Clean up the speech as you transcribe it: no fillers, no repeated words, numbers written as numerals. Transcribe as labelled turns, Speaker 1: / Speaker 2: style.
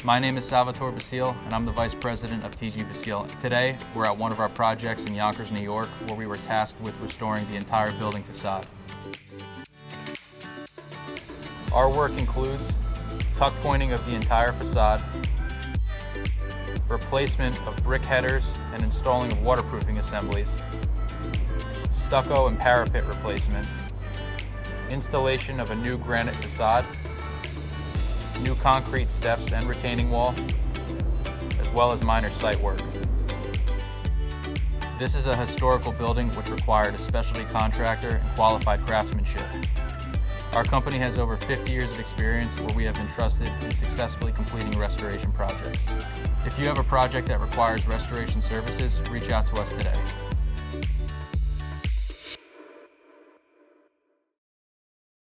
Speaker 1: My name is Salvatore Basile, and I'm the Vice President of TG Basile. Today, we're at one of our projects in Yonkers, New York, where we were tasked with restoring the entire building facade. Our work includes tuck pointing of the entire facade, replacement of brick headers and installing of waterproofing assemblies, stucco and parapet replacement, installation of a new granite facade, new concrete steps and retaining wall, as well as minor site work. This is a historical building which required a specialty contractor and qualified craftsmanship. Our company has over 50 years of experience where we have been trusted in successfully completing restoration projects. If you have a project that requires restoration services, reach out to us today.